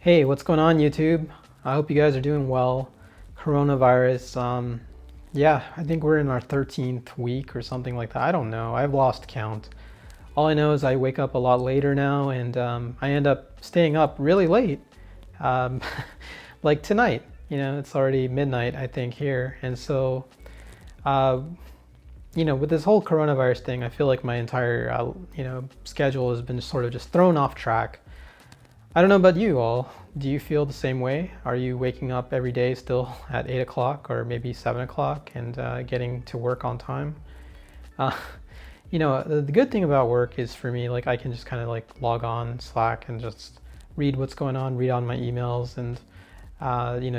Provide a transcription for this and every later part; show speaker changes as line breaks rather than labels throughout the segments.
Hey, what's going on, YouTube? I hope you guys are doing well. Coronavirus, yeah, I think we're in our 13th week or something like that. I don't know. I've lost count. All I know is I wake up a lot later now, and I end up staying up really late. Um, like tonight, it's already midnight, I think, here. And so, uh, with this whole coronavirus thing, I feel like my entire, schedule has been sort of just thrown off track. I don't know about you all. Do you feel the same way? Are you waking up every day still at 8 o'clock or maybe 7 o'clock and getting to work on time? Uh, the good thing about work is for me, like I can just kind of like log on Slack and just read what's going on, read on my emails and,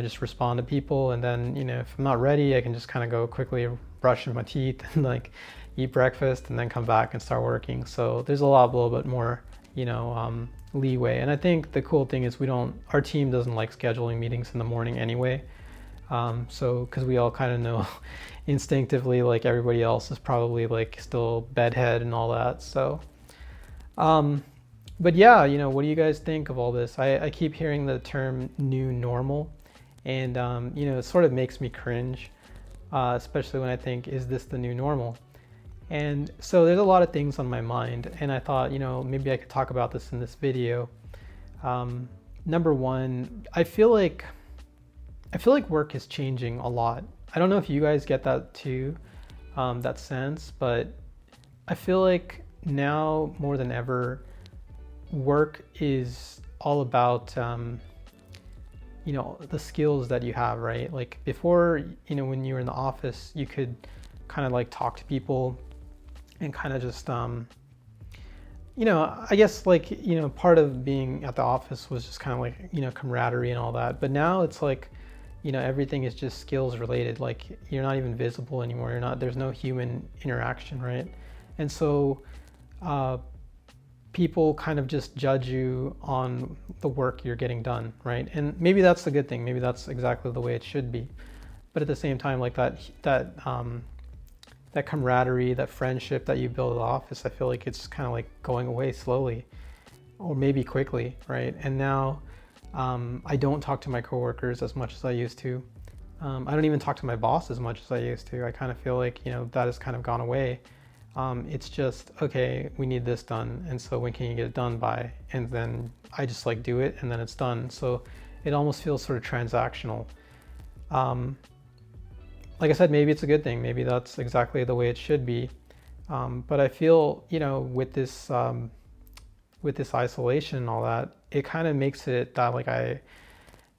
just respond to people. And then, if I'm not ready, I can just kind of go quickly brush my teeth and like eat breakfast and then come back and start working. So there's a little bit more, leeway. And I think the cool thing is our team doesn't like scheduling meetings in the morning anyway. So, because we all kind of know instinctively, like everybody else is probably like still bedhead and all that. So, but yeah, what do you guys think of all this? I keep hearing the term new normal, and it sort of makes me cringe, especially when I think, is this the new normal? And so there's a lot of things on my mind, and I thought, maybe I could talk about this in this video. Number one, I feel like work is changing a lot. I don't know if you guys get that too, that sense, but I feel like now more than ever, work is all about, the skills that you have, right? Like before, when you were in the office, you could kind of like talk to people and kind of just, I guess like, part of being at the office was just kind of like, camaraderie and all that. But now it's like, everything is just skills related. Like you're not even visible anymore. There's no human interaction, right? And so people kind of just judge you on the work you're getting done, right? And maybe that's the good thing. Maybe that's exactly the way it should be. But at the same time, like that camaraderie, that friendship that you build at the office, I feel like it's kind of like going away slowly or maybe quickly, right? And now I don't talk to my coworkers as much as I used to. I don't even talk to my boss as much as I used to. I kind of feel like, that has kind of gone away. It's just, okay, we need this done. And so when can you get it done by? And then I just like do it and then it's done. So it almost feels sort of transactional. Like I said, maybe it's a good thing. Maybe that's exactly the way it should be. But I feel, with this isolation and all that, it kind of makes it that like I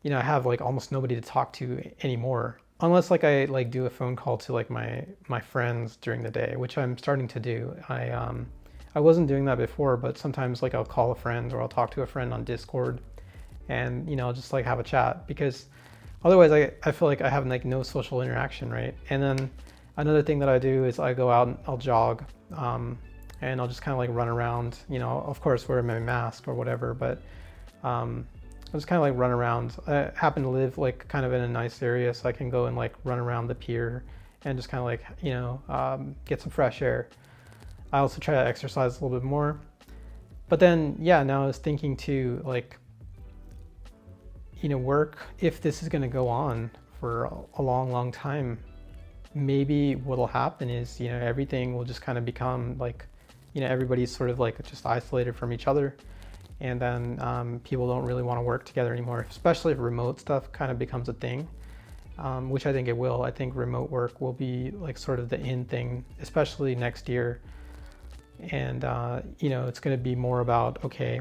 have like almost nobody to talk to anymore, unless like I like do a phone call to like my friends during the day, which I'm starting to do. I wasn't doing that before, but sometimes like I'll call a friend or I'll talk to a friend on Discord, and just like have a chat because. Otherwise, I feel like I have like no social interaction, right? And then another thing that I do is I go out and I'll jog, and I'll just kind of like run around, of course wear my mask or whatever, but I'll just kind of like run around. I happen to live like kind of in a nice area, so I can go and like run around the pier and just kind of like, get some fresh air. I also try to exercise a little bit more. But then, yeah, now I was thinking too, like, work, if this is going to go on for a long time, maybe what'll happen is, everything will just kind of become like, everybody's sort of like just isolated from each other. And then people don't really want to work together anymore, especially if remote stuff kind of becomes a thing, which I think it will. I think remote work will be like sort of the in thing, especially next year. And, it's going to be more about, okay,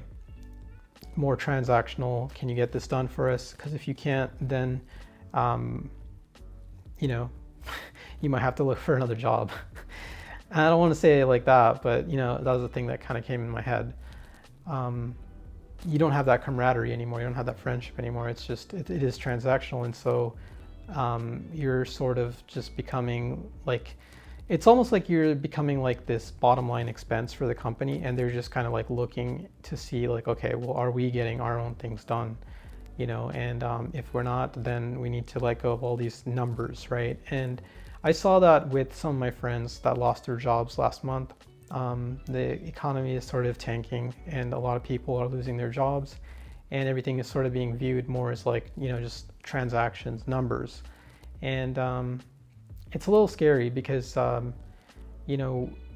more transactional. Can you get this done for us? Because if you can't, then, you might have to look for another job. I don't want to say it like that, but that was the thing that kind of came in my head. You don't have that camaraderie anymore. You don't have that friendship anymore. It's just, it is transactional. And so you're sort of just becoming like, it's almost like you're becoming like this bottom line expense for the company, and they're just kind of like looking to see like, okay, well, are we getting our own things done? And if we're not, then we need to let go of all these numbers, right? And I saw that with some of my friends that lost their jobs last month. The economy is sort of tanking and a lot of people are losing their jobs. and everything is sort of being viewed more as like, just transactions, numbers. And it's a little scary because,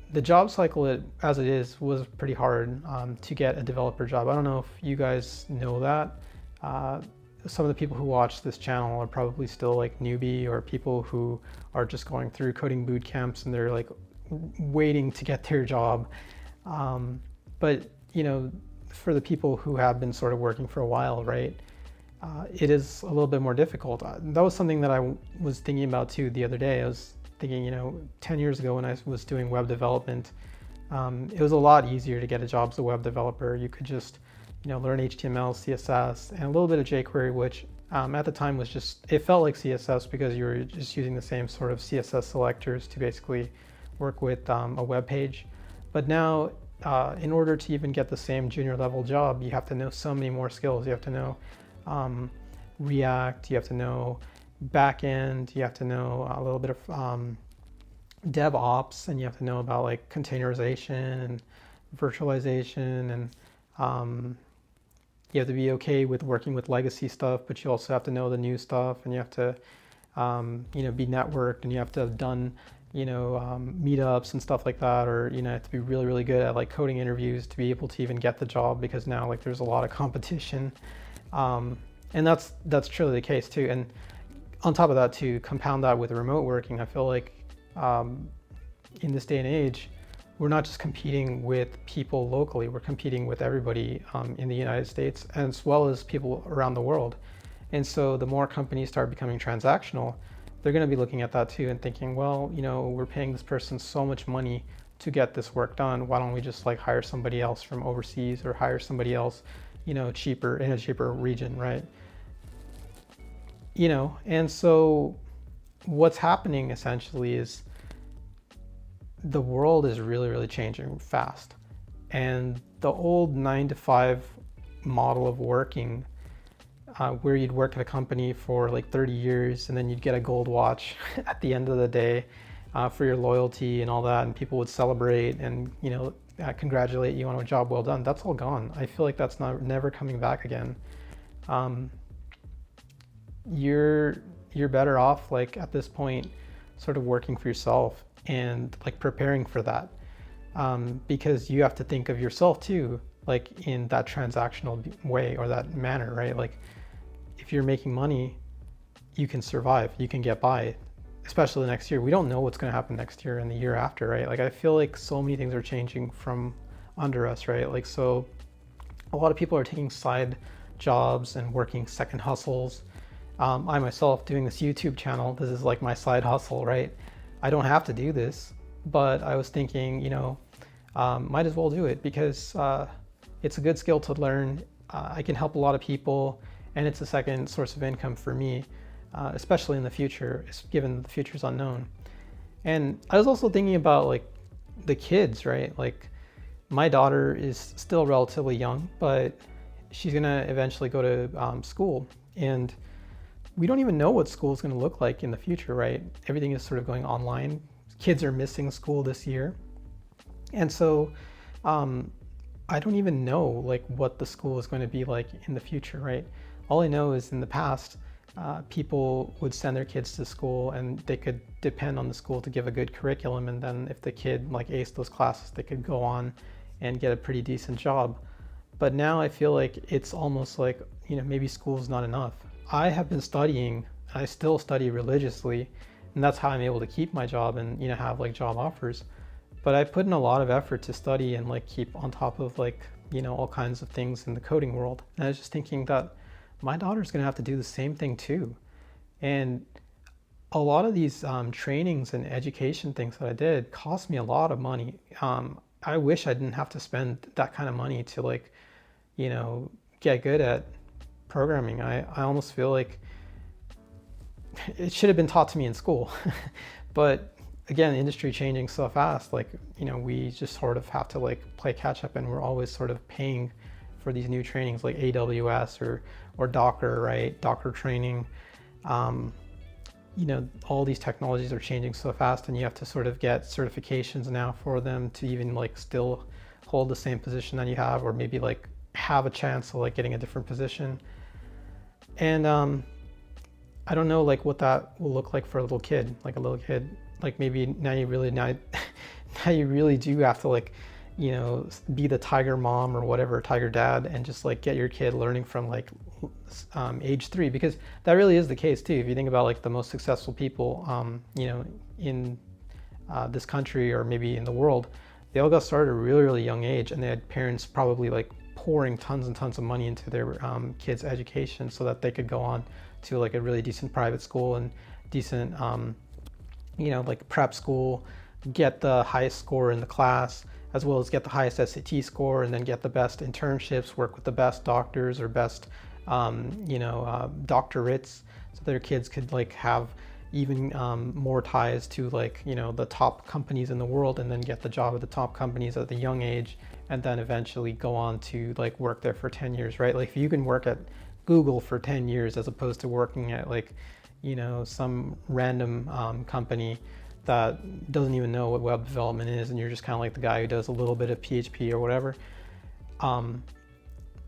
the job cycle as it is was pretty hard to get a developer job. I don't know if you guys know that. Some of the people who watch this channel are probably still like newbie, or people who are just going through coding boot camps and they're like waiting to get their job. But for the people who have been sort of working for a while, right, it is a little bit more difficult. That was something that I was thinking about too the other day. I was thinking, 10 years ago when I was doing web development, it was a lot easier to get a job as a web developer. You could just learn HTML, CSS, and a little bit of jQuery, which at the time was it felt like CSS because you were just using the same sort of CSS selectors to basically work with a web page. But now, in order to even get the same junior level job, you have to know so many more skills. You have to know React, you have to know backend, you have to know a little bit of DevOps, and you have to know about like containerization and virtualization, and you have to be okay with working with legacy stuff, but you also have to know the new stuff, and you have to be networked, and you have to have done meetups and stuff like that, or you have to be really, really good at like coding interviews to be able to even get the job, because now like there's a lot of competition, and that's truly the case too. And on top of that, to compound that with remote working, I feel like in this day and age, we're not just competing with people locally, we're competing with everybody in the United States, as well as people around the world. And so the more companies start becoming transactional, they're going to be looking at that too and thinking, well, we're paying this person so much money to get this work done. Why don't we just like hire somebody else from overseas, or hire somebody else, cheaper, in a cheaper region, right? And so what's happening essentially is the world is really, really changing fast. And the old 9-to-5 model of working, where you'd work at a company for like 30 years and then you'd get a gold watch at the end of the day for your loyalty and all that, and people would celebrate and congratulate you on a job well done. That's all gone. I feel like that's never coming back again. You're better off like at this point sort of working for yourself and like preparing for that, because you have to think of yourself too, like in that transactional way or that manner, right? Like if you're making money, you can survive, you can get by, especially the next year. We don't know what's going to happen next year and the year after, right? Like I feel like so many things are changing from under us, right? Like, so a lot of people are taking side jobs and working second hustles. I myself, doing this YouTube channel, this is like my side hustle, right? I don't have to do this, but I was thinking, might as well do it because it's a good skill to learn. I can help a lot of people, and it's a second source of income for me, especially in the future, given the future's unknown. And I was also thinking about like the kids, right? Like my daughter is still relatively young, but she's gonna eventually go to school, and we don't even know what school is going to look like in the future, right? Everything is sort of going online. Kids are missing school this year. And so I don't even know like what the school is going to be like in the future, right? All I know is in the past, people would send their kids to school and they could depend on the school to give a good curriculum. And then if the kid like aced those classes, they could go on and get a pretty decent job. But now I feel like it's almost like, maybe school is not enough. I have been studying, I still study religiously, and that's how I'm able to keep my job and have like job offers. But I put in a lot of effort to study and like keep on top of like all kinds of things in the coding world. And I was just thinking that my daughter's gonna have to do the same thing too. And a lot of these trainings and education things that I did cost me a lot of money. I wish I didn't have to spend that kind of money to like get good at programming. I almost feel like it should have been taught to me in school. But again, the industry changing so fast, like we just sort of have to like play catch up, and we're always sort of paying for these new trainings like AWS or Docker, right? Docker training. All these technologies are changing so fast, and you have to sort of get certifications now for them to even like still hold the same position that you have, or maybe like have a chance of like getting a different position. And I don't know like what that will look like for a little kid, like maybe now you really now you really do have to like, you know, be the tiger mom or whatever, tiger dad, and just like get your kid learning from like age 3, because that really is the case too. If you think about like the most successful people, you know, in this country or maybe in the world, they all got started at a really, really young age, and they had parents probably like pouring tons and tons of money into their kids' education so that they could go on to like a really decent private school and decent, you know, like prep school, get the highest score in the class, as well as get the highest SAT score, and then get the best internships, work with the best doctors or best, you know, doctorates, so their kids could like have even more ties to like, you know, the top companies in the world, and then get the job at the top companies at the young age, and then eventually go on to like work there for 10 years, right? Like if you can work at Google for 10 years as opposed to working at like, you know, some random company that doesn't even know what web development is, and you're just kind of like the guy who does a little bit of PHP or whatever.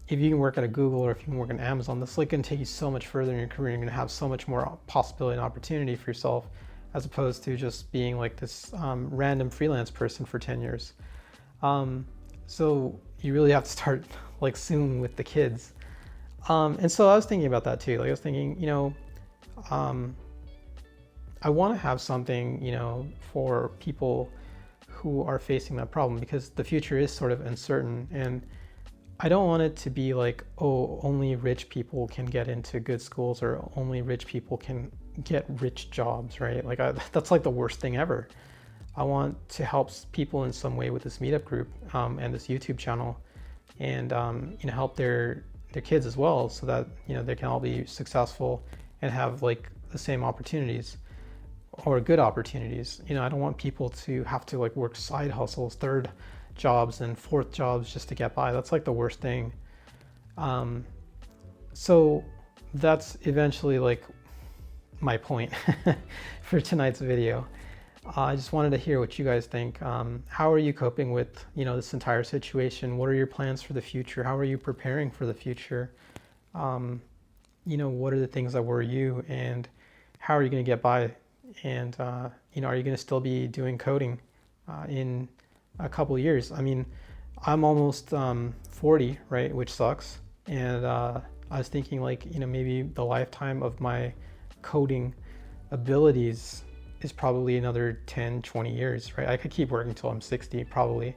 If you can work at a Google, or if you can work at Amazon, that's like going to take you so much further in your career. You're going to have so much more possibility and opportunity for yourself, as opposed to just being like this random freelance person for 10 years. So you really have to start like soon with the kids. And so I was thinking about that too. Like I was thinking, you know, I want to have something, you know, for people who are facing that problem, because the future is sort of uncertain, and I don't want it to be like, oh, only rich people can get into good schools, or only rich people can get rich jobs, right? Like that's like the worst thing ever. I want to help people in some way with this meetup group and this YouTube channel, and you know, help their kids as well, so that, you know, they can all be successful and have like the same opportunities, or good opportunities. You know, I don't want people to have to like work side hustles, third jobs and fourth jobs just to get by. That's like the worst thing. So that's eventually like my point for tonight's video. I just wanted to hear what you guys think. How are you coping with, you know, this entire situation? What are your plans for the future? How are you preparing for the future? You know, what are the things that worry you, and how are you going to get by? And you know, are you going to still be doing coding in a couple of years? I mean, I'm almost 40, right, which sucks. And I was thinking like, you know, maybe the lifetime of my coding abilities is probably another 10, 20 years, right? I could keep working till I'm 60 probably.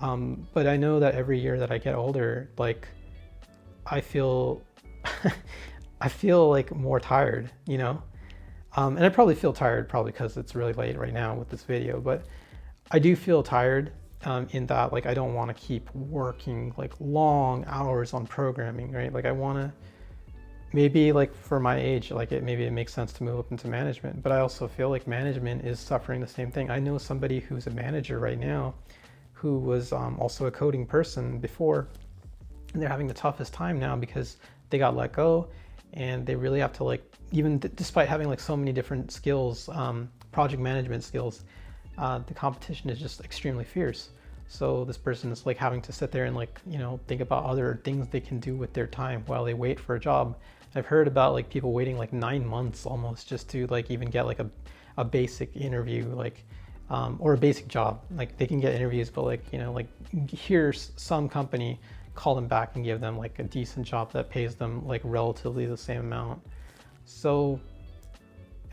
But I know that every year that I get older, like I feel I feel like more tired, you know? And I probably feel tired probably because it's really late right now with this video, but I do feel tired in that like I don't want to keep working like long hours on programming, right? Like I want to, maybe like for my age, like maybe it makes sense to move up into management, but I also feel like management is suffering the same thing. I know somebody who's a manager right now who was also a coding person before, and they're having the toughest time now because they got let go, and they really have to like, even despite having like so many different skills, project management skills, the competition is just extremely fierce. So this person is like having to sit there and like, you know, think about other things they can do with their time while they wait for a job. I've heard about like people waiting like 9 months almost just to like even get like a basic interview, like or a basic job. Like they can get interviews, but like, you know, like here's some company call them back and give them like a decent job that pays them like relatively the same amount. So,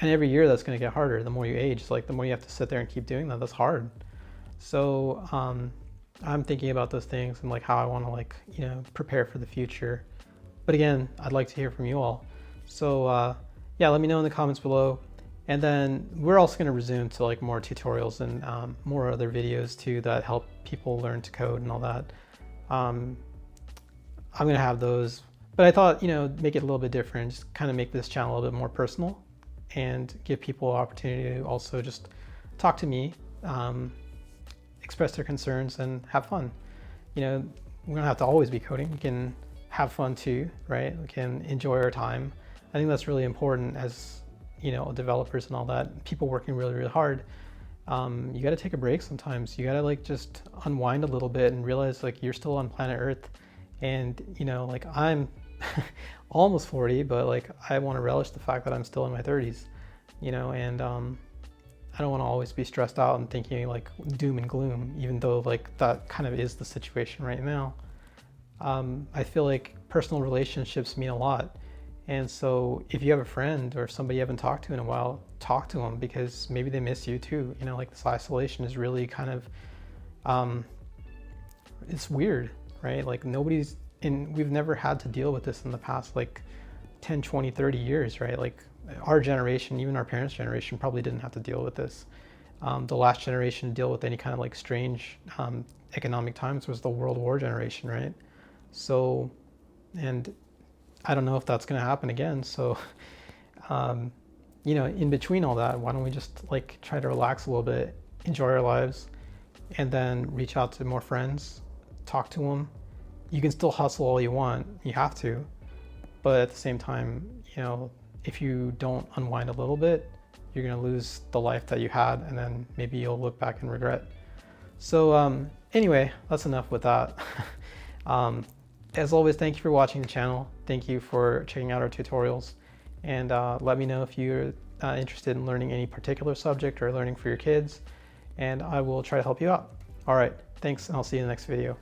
and every year that's going to get harder. The more you age, like the more you have to sit there and keep doing that. That's hard. So I'm thinking about those things and like how I want to like, you know, prepare for the future. But again, I'd like to hear from you all. So yeah, let me know in the comments below. And then we're also going to resume to like more tutorials and more other videos too that help people learn to code and all that. I'm going to have those, but I thought, you know, make it a little bit different, just kind of make this channel a little bit more personal and give people an opportunity to also just talk to me, express their concerns and have fun. You know, we don't have to always be coding. We can have fun too, right? We can enjoy our time. I think that's really important as, you know, developers and all that, people working really, really hard. You got to take a break sometimes. You got to like just unwind a little bit and realize like you're still on planet Earth, And, you know, like I'm almost 40, but like I want to relish the fact that I'm still in my 30s, you know, and I don't want to always be stressed out and thinking like doom and gloom, even though like that kind of is the situation right now. I feel like personal relationships mean a lot. And so if you have a friend or somebody you haven't talked to in a while, talk to them, because maybe they miss you too. You know, like this isolation is really kind of, it's weird, right? Like we've never had to deal with this in the past like 10, 20, 30 years, right? Like our generation, even our parents' generation probably didn't have to deal with this. The last generation to deal with any kind of like strange economic times was the World War generation, right? So, and I don't know if that's going to happen again. So, you know, in between all that, why don't we just like try to relax a little bit, enjoy our lives, and then reach out to more friends, talk to them. You can still hustle all you want, you have to, but at the same time, you know, if you don't unwind a little bit, you're going to lose the life that you had, and then maybe you'll look back and regret. So anyway, that's enough with that. As always, thank you for watching the channel. Thank you for checking out our tutorials, and let me know if you're interested in learning any particular subject or learning for your kids, and I will try to help you out. All right, thanks, and I'll see you in the next video.